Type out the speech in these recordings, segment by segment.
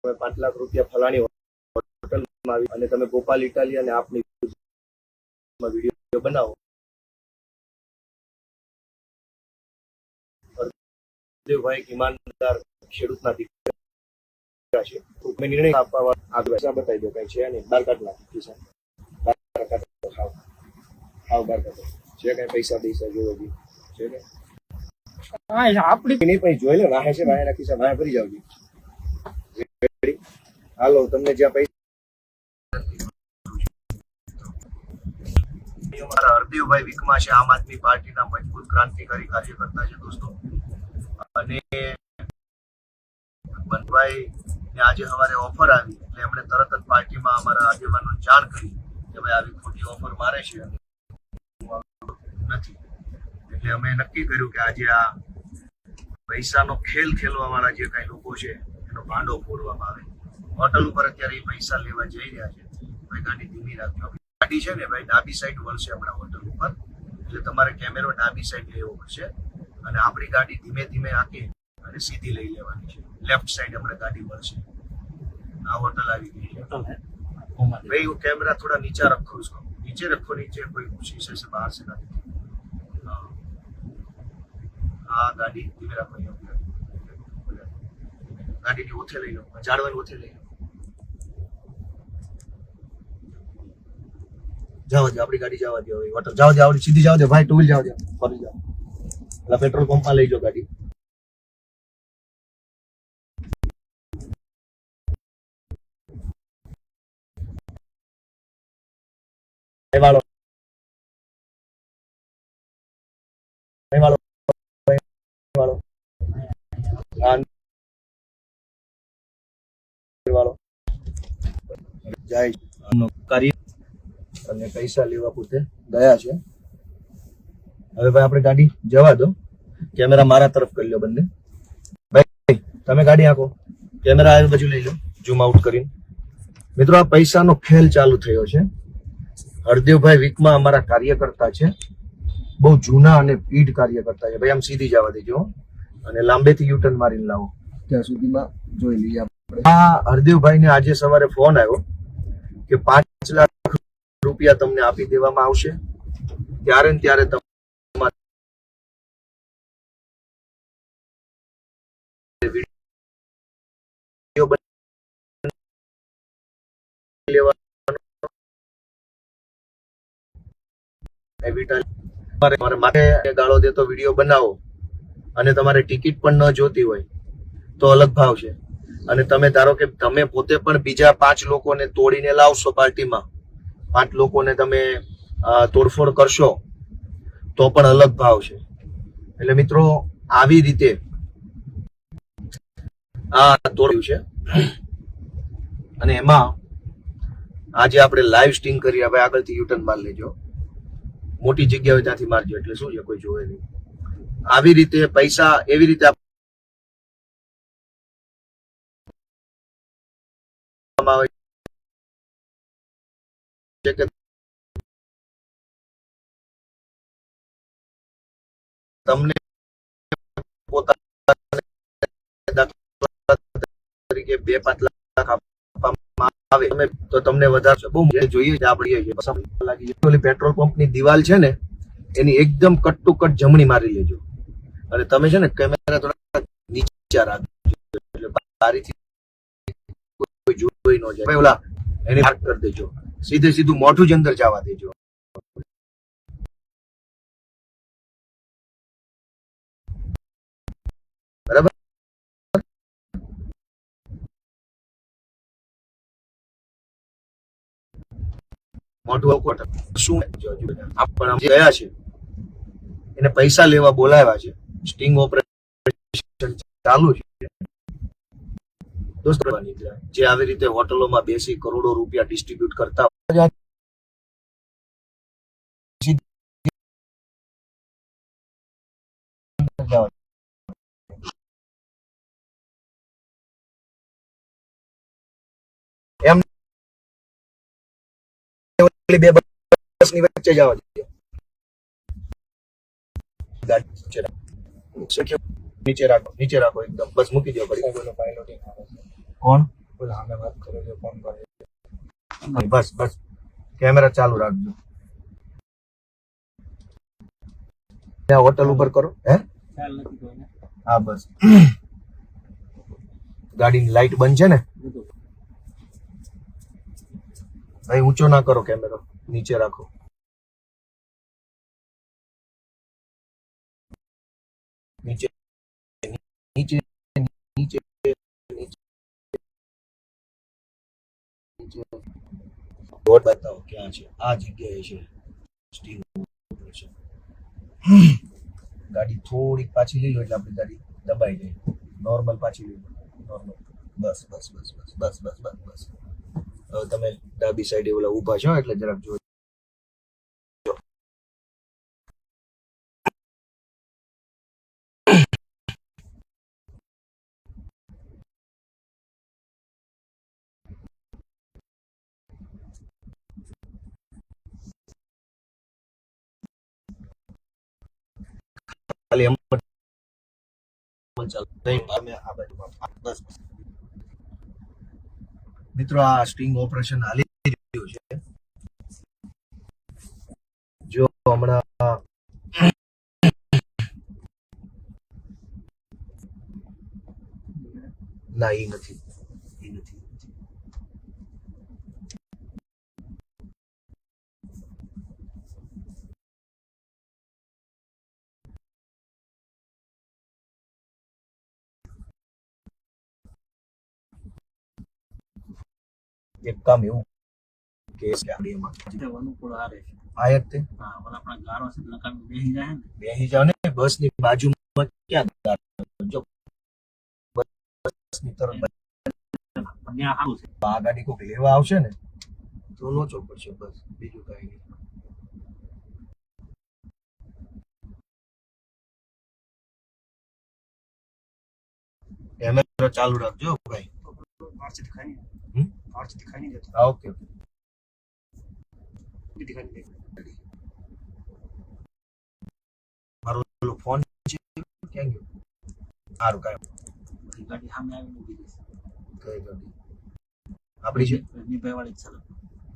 તમે 5 લાખ રૂપિયા ફલાણી હોટલમાં આવી અને તમે ગોપાલ ઇટાલિયા અને આપની વિડીયો બનાવો, હરદેવભાઈ ઈમાનદાર ખેડૂતના દીકરા છે. મેં નિર્ણય આપવા આગળ બતાવી દો, કઈ છે નહીં, બાર કાઢ નાખી છે, બાર કાઢ છે, કઈ પૈસા જોવો છે ને આપડી નહીં પણ જોઈ લે વાહે છે, વાહે નાખી છે, વાહે ભરી જાવ. હાલો, તમને જ્યાં પૈસા હરદેવભાઈ વિકમા છે, આમ આદમી પાર્ટીના મજબૂત ક્રાંતિકારી કાર્યકર્તા છે દોસ્તો. અને બંધભાઈ ને આજે સવારે ઓફર આવી એટલે એમણે તરત જ પાર્ટીમાં અમારા આગેવાનો જાણ કરી કે ભાઈ આવી ખોટી ઓફર મારે છે નથી. એટલે અમે નક્કી કર્યું કે આજે આ પૈસાનો ખેલ ખેલવા વાળા જે કઈ લોકો છે એનો ભાંડો ફોડવામાં આવે. હોટલ ઉપર અત્યારે એ પૈસા લેવા જઈ રહ્યા છે. ભાઈ ગાડી ધીમી રાખજો. ગાડી છે ને ભાઈ ડાબી સાઈડ વળશે હમણાં હોટલ ઉપર, એટલે તમારે કેમેરો ડાબી સાઈડ લેવો પડશે અને આપણી ગાડી ધીમે ધીમે આંકી અને સીધી લઈ લેવાની છે. લેફ્ટ સાઈડ હમણાં ગાડી વળશે. આ હોટલ આવી ગઈ છે ભાઈ. कैमरा थोड़ा नीचा रखो, उसको नीचे रखो, नीचे कोई शीशे से बाहर से ना दिखे. हाँ गाड़ी धीमे रखो, गाड़ी ની ઓથે લઈ લો, ઝાડવાની ઓથે લઈ લો. જાઓ આપણી ગાડી જવા દો, હોટલ જાઓ દે, આવડી સીધી જાઓ દે ભાઈ, ટુ વ્હીલ જાઓ દે, ફરી જાઓ. એટલે પેટ્રોલ પંપમાં લઈ જાઓ ગાડી. વાળો વાળો વાળો વાળો જાય કાર્ય અને પૈસા લેવા પોતે ગયા છે. હવે ભાઈ આપણે ગાડી જવા દો, કેમેરા મારા તરફ કરી લો બંને. ભાઈ તમે ગાડી આંકો, કેમેરા આ બાજુ લઈ લો, ઝૂમ આઉટ કરીને. મિત્રો આ પૈસાનો ખેલ ચાલુ થયો છે. હરદેવભાઈ વિકમા અમારા કાર્યકર્તા છે, બહુ જૂના અને પીઢ કાર્યકર્તા છે. ભાઈ આમ સીધી જવા દેજો અને લાંબેથી યુટર્ન મારીને લાવો, ત્યાં સુધીમાં જોઈ લઈએ આપણે. આ હરદેવભાઈ ને આજે સવારે ફોન આવ્યો કે 5 લાખ રૂપિયા તમને આપી દેવામાં આવશે, ત્યારે ને ત્યારે ગાળો દેતો વિડીયો બનાવો અને તમારે ટિકિટ પણ ન જોતી હોય તો અલગ ભાવ છે. અને તમે ધારો કે તમે પોતે પણ બીજા 5 લોકોને તોડીને લાવશો, પાર્ટીમાં 5 લોકોને તમે તોડફોડ કરશો તો પણ અલગ ભાવ છે. એટલે મિત્રો આવી રીતે આ તોડ્યું છે અને એમાં આજે આપણે લાઈવ સ્ટિંગ કરી. હવે આગળથી યુટર્ન માર લેજો, મોટી જગ્યા હોય ત્યાંથી મારજો, એટલે શું છે કોઈ જોવે નહીં. આવી રીતે પૈસા એવી રીતે આવે છે કે તમને પોતાના તરીકે 2-5 લાખ આપવામાં આવે તો તમને વધારે બહુ જોઈએ છે. આપણે પેટ્રોલ પંપની દિવાલ છે ને એની એકદમ કટ ટુ કટ જમણી મારી લેજો અને તમે છે ને કેમેરા થોડા નીચે રાખજો, એટલે બારીથી કોઈ જોઈ ન જાય. ઓલા એની માર્ક કરી દેજો, સીધે સીધું મોઢું જ અંદર જવા દેજો. બરાબર, મોઢું શું આપણે ગયા છે એને પૈસા લેવા બોલાવ્યા છે. સ્ટિંગ ઓપરેશન ચાલુ છે દોસ્તો. જે આવી રીતે હોટલોમાં બેસી કરોડો રૂપિયા ડિસ્ટ્રીબ્યુટ કરતા એમ 2 બસની વચ્ચે જવા દે. નીચે રાખો, નીચે રાખો એકદમ, બસ મૂકી દો. કોણ સામે વાત કરે છે ફોન કરે બસ બસ કેમેરા ચાલુ રાખજો. ત્યાં હોટલ ઉપર કરો. હે ખ્યાલ નથી કોઈને હા બસ ગાડીની લાઈટ બંધ છે ને બધું ભાઈ? ઊંચો ના કરો કેમેરો, નીચે રાખો. નીચે નીચે નીચે નીચે નીચે રોડ બતાવો ક્યાં છે. આ જગ્યાએ છે સ્ટીલ છે. ગાડી થોડીક પાછી લઈ લો એટલે આપણી ગાડી દબાઈ જાય. નોર્મલ પાછી લઈ લો, નોર્મલ. બસ બસ બસ બસ બસ બસ બસ બસ. હવે તમે ડાબી સાઈડે ઓલા ઊભા છો એટલે જરાક જોજો. ખાલી એમ જ ચાલો. કઈ અમે આ બાજુમાં બસ. મિત્રો આ સ્ટિંગ ઓપરેશન હાલી રહ્યું છે. જો હમણાં ના એ નથી, એ નથી. એક કામ એવું કે ગાડીમાં અનુકૂળ આ રહે છે. આ જ તે હા ઓલા આપણા ગારો છે નકામી બેસી જાય ને બેસી જાવ ને બસની બાજુમાં. ક્યાં જો બસની તરફ ત્યાં સારું છે. આ ગાડી કોઈક લેવા આવશે ને તો લોચો પડશે. બસ બીજું કઈ નહીં. કેમેરો ચાલુ રાખજો ભાઈ. માર્ચથી ખાઈ હમ? માર્ચથી ખાઈ નહીં જતો હા ઓકે ઓકે. ખાઈ નહીં મારો પેલો ફોન છે ક્યાં ગયો? સારું કાંઈ ગાડી સામે આવીને ઊભી રહેશે. કઈ ગાડી આપણી છે? રજનીભાઈ વાળી જ છે.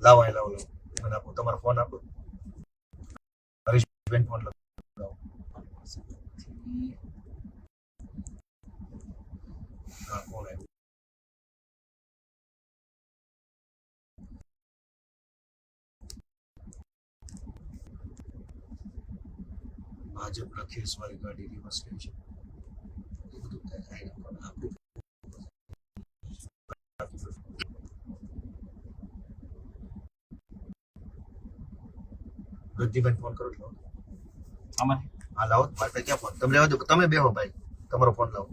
લાવો અહીં લાવો લાવો. મને આપો તમારો ફોન આપો. હરીશબેન ફોન લગાવો. હા ફોન આવ્યો. ભાજપના ખેસવાળી ગાડી રિવર્સ લે છે. એ બધું આપણું વૃદ્ધિબેન ફોન કરો છો? આમાં હા લાવો. મારે ક્યાં ફોન? તમે લેવા દો. તમે બેહો ભાઈ, તમારો ફોન લાવો.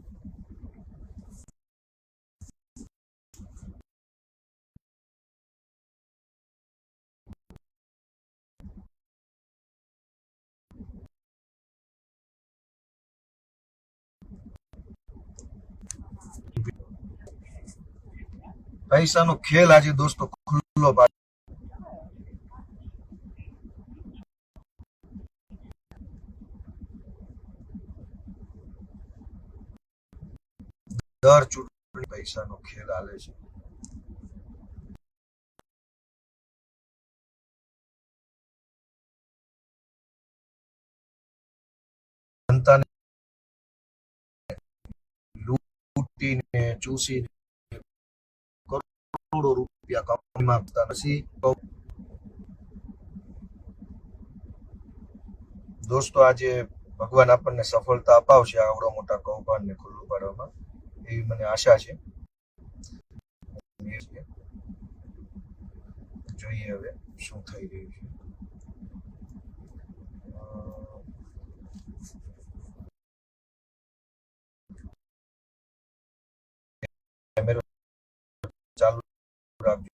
પૈસાનો ખેલ આજે દોસ્તો ખુલ્લો પાડ. દર ચૂંટણી પૈસાનો ખેલ હાલે છે. જનતાને લૂંટીને ચૂસીને કરોડો રૂપિયા કમાઈ માંગતા નથી. દોસ્તો આજે ભગવાન આપણને સફળતા અપાવશે આવડો મોટા કૌભાંડને ખુલ્લું પાડવામાં, એવી મને આશા છે. જોઈએ હવે શું થઈ રહ્યું છે. કેમેરો ચાલુ રાખજો.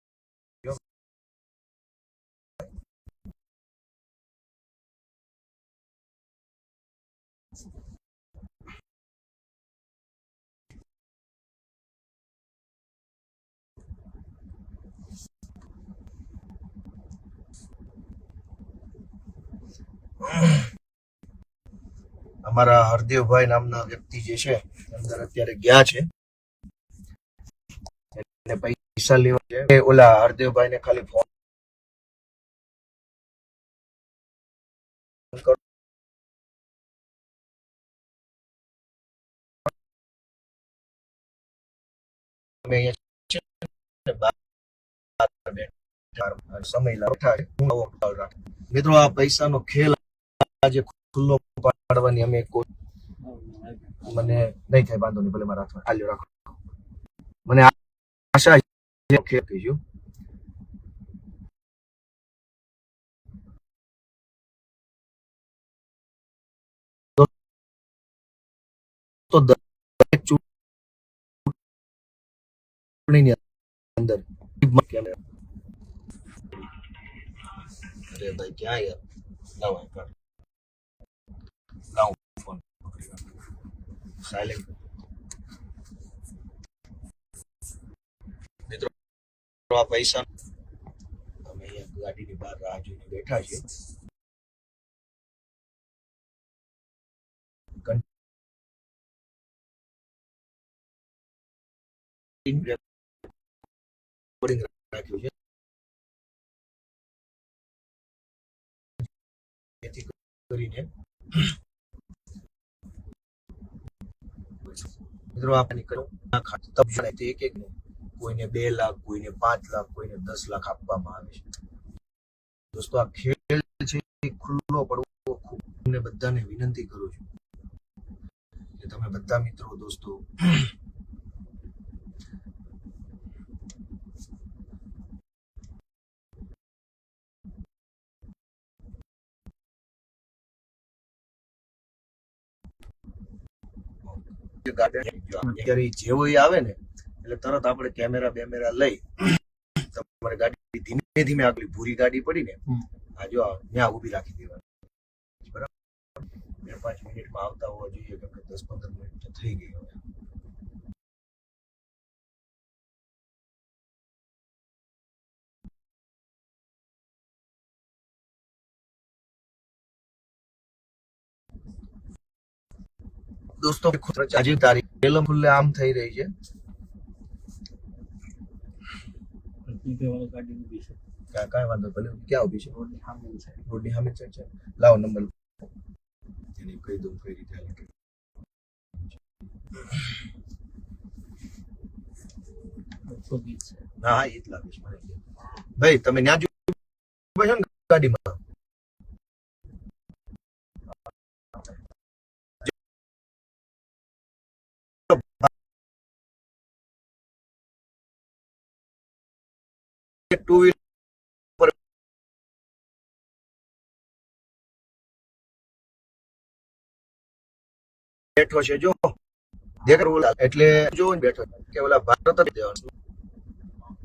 અમારા હરદેવભાઈ નામના વ્યક્તિ જે છે અંદર અત્યારે ગયા છે. ને પૈસા લેવા છે ઓલા હરદેવભાઈ ને ખાલી ફોન કરો અમે અહીંયા છે ને બહાર બેઠા સમય લાવતા હું આવો ખ્યાલ રાખું. મિત્રો આ પૈસાનો ખેલ આજે ખુલ્લો પાડવાની અમે કોઈ મને નહીં થાય વાંધો નહીં ભલે મારા હાથમાં આલ્યો રાખો મને આશા છે ખેલ કહીશું તો દરેક ચૂંટણીની અંદર અરે ભાઈ ક્યાં યાર લાવો લાવો ફોન સાયલેન્ટ મિત્રો આ પૈસા અમે અહીંયા ગાડીની બહાર રાહ જોઈને બેઠા છીએ રેકોર્ડિંગ રાખ્યું છે જેથી કરીને મિત્રો આપણે એક એક કોઈને 2 લાખ કોઈને 5 લાખ કોઈને 10 લાખ આપવામાં આવે છે દોસ્તો આ ખેલ છે એ ખુલ્લો પડવો ખૂબ તમને બધાને વિનંતી કરું છું કે તમે બધા મિત્રો દોસ્તો જેવો આવે ને એટલે તરત આપણે કેમેરા બેમેરા લઈ તમારે ગાડી ધીમે ધીમે આગળ ભૂરી ગાડી પડી ને આ જો ત્યાં ઉભી રાખી દેવાની બરાબર 2-5 મિનિટમાં આવતા હોવા જોઈએ કેમ કે 10-15 મિનિટ તો થઈ ગઈ હવે દોસ્તો આજે તારીખ પેલો ખુલ્લે આમ થઈ રહી છે ગાડી ઊભી છે કાંઈ વાંધો ભલે ક્યાં ઉભી છે રોડની સામે છે રોડની સામે છે લાવો નંબર એને કહી દઉં કઈ રીતે હાલે હા એ જ લાગે છે મને ભાઈ તમે ન્યા જો છો ને ગાડીમાં ટુ વ્હીલર બેઠો છે જો એટલે જો બેઠો કે ઓલા ભારત દેવાનું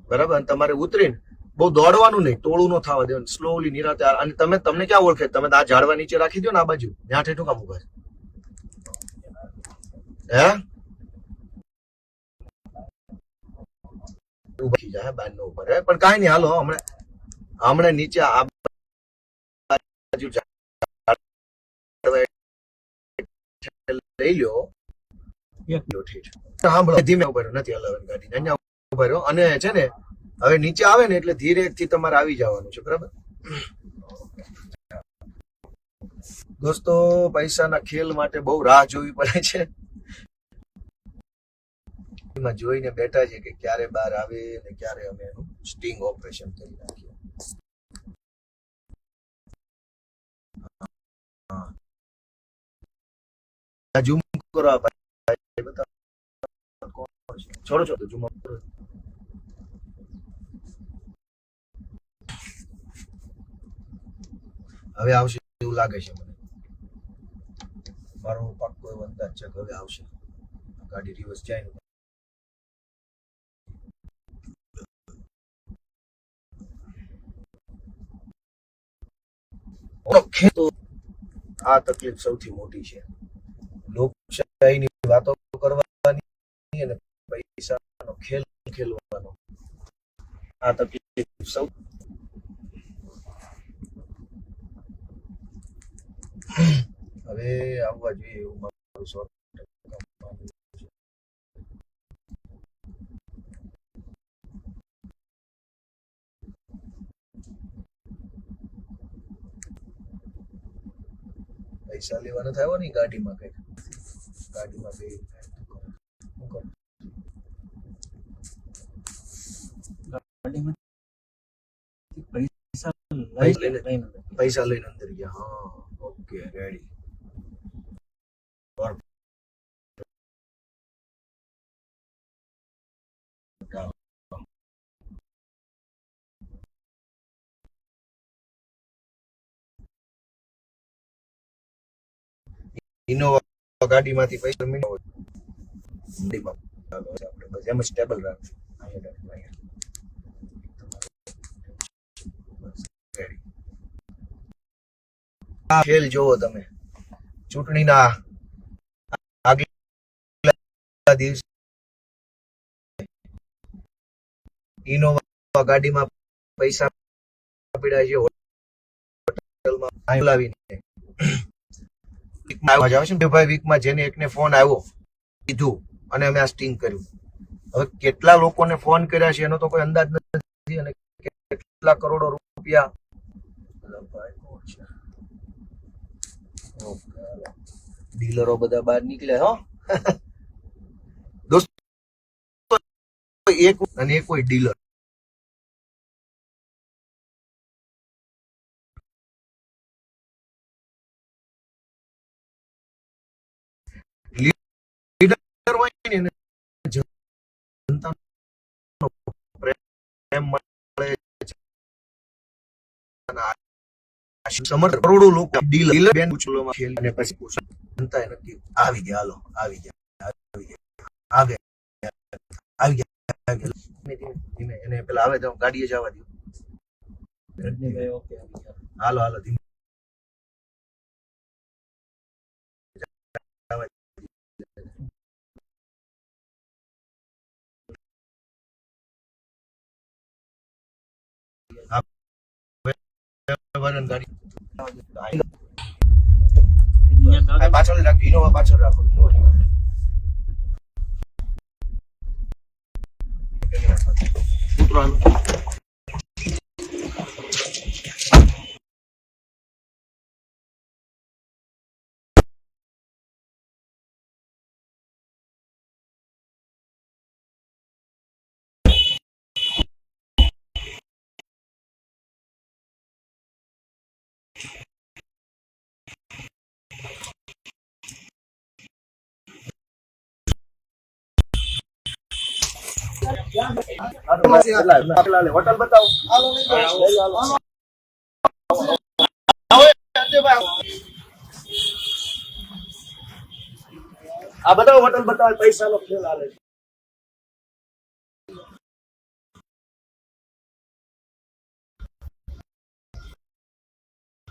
બરાબર અને તમારે ઉતરીને બહુ દોડવાનું નહીં ટોળું ન થવા દેવાનું સ્લોલી નિરાતે અને તમને ક્યાં ઓળખે તમે આ ઝાડવા નીચે રાખી દો ને આ બાજુ ત્યાં ઠેઠું કામ ઉભા હે ઉભી જાય બાર નો ઉપર પણ કાંઈ નહીં હાલો હમણાં નીચે આ બાજુ લઈ લ્યો સાંભળો ધીમે ઉભા રહ્યો નથી હલાવવાની ગાડી અહીંયા ઉભા રહ્યો અને છે ને હવે નીચે આવે ને એટલે ધીરે થી તમારે આવી જવાનું છે બરાબર દોસ્તો પૈસાના ખેલ માટે બહુ રાહ જોવી પડે છે એમાં જોઈને બેઠા છે કે ક્યારે બહાર આવે ને ક્યારે અમે એનું સ્ટિંગ ઓપરેશન કરી નાખીએ ઝૂમ કરો ભાઈ બતાવો છોડો છો તો ઝૂમ કરો હવે આવશે એવું લાગે છે મને મારો પાક્કો એવો અંદાજ છે કે હવે આવશે ગાડી રિવર્સ જાય ને તો આ તકલીફ સૌથી મોટી છે લોકશાહીની વાતો કરવાની અને પૈસાનો ખેલ ખેલવાનો આ તકલીફ સૌ હવે આવવા જોઈએ એવું મારું 100% પૈસા લેવા નથી આવ્યો ને ગાડીમાં કઈ ગાડીમાં બે ગાડીમાંથી પૈસા પૈસા લઈને અંદર ગયા હા ઓકે રેડી ઇનોવા ગાડીમાંથી પૈસા ગાડીમાં આપણે બસ એમ સ્ટેબલ રાખજો આ ખેલ જોવો તમે ચૂંટણીના આગલા દિવસે ઇનોવા ગાડીમાં પૈસા પડ્યા છે હોટલમાં બોલાવીને આવે છે ને ભાઈ વીકમાં જેને એકને ફોન આવ્યો કીધું અને અમે આ સ્ટિંગ કર્યું હવે કેટલા લોકોને ફોન કર્યા છે એનો તો કોઈ અંદાજ નથી અને કેટલા કરોડો રૂપિયા ડીલરો બધા બહાર નીકળ્યા હો દોસ્તો એક અને એક કોઈ ડીલર કરોડો લોકો ડીલર બેન ઉછળવામાં ખેલ અને પછી જનતાએ નક્કી આવી ગયા હાલો આવી ગયા ધીમે એને પેલા આવે તો ગાડીએ જવા દો રજનીભાઈ ઓકે હાલો હાલો ધીમે ગાડી પાછળ રાખો ઇનોવા પાછળ રાખો હોટલ બતાવો આ બતાવો હોટલ બતાવો પૈસા નો ખેલ હાલે છે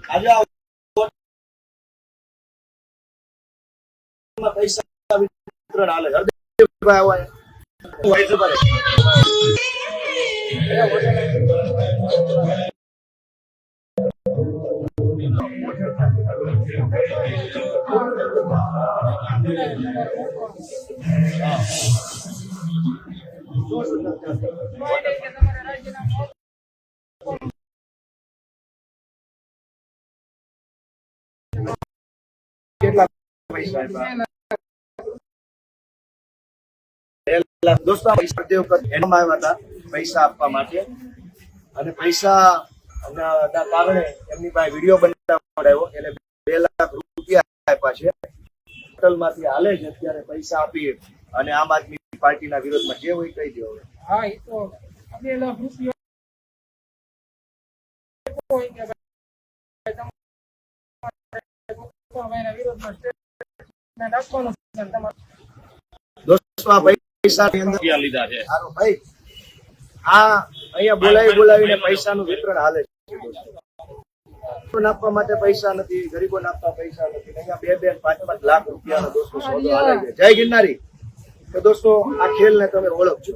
આજે પૈસા વિતરણ હાલે કેટલા પૈસા દોસ્તો એમાં આવ્યા હતા પૈસા આપવા માટે અને પૈસા ના કારણે એમની પાસે વિડીયો બનાવડાવ્યો એટલે 2 લાખ રૂપિયા આપ્યા છે હોટલ માંથી હાલે છે અત્યારે પૈસા આપી અને આમ આદમી પાર્ટીના વિરોધમાં જે હોય કહી દો હવે હા એ તો 2 લાખ રૂપિયા વિરોધમાં દોસ્તો આ પૈસા લીધા છે સારું ભાઈ આ અહીંયા બોલાવીને પૈસાનું વિતરણ હાલે છે નાખવા માટે પૈસા નથી ગરીબો નાખવા પૈસા નથી અહીંયા 2-5 લાખ રૂપિયાનો દોસ્તો સોદો હાલે છે જય ગિરનારી તો દોસ્તો આ ખેલને તમે ઓળખજો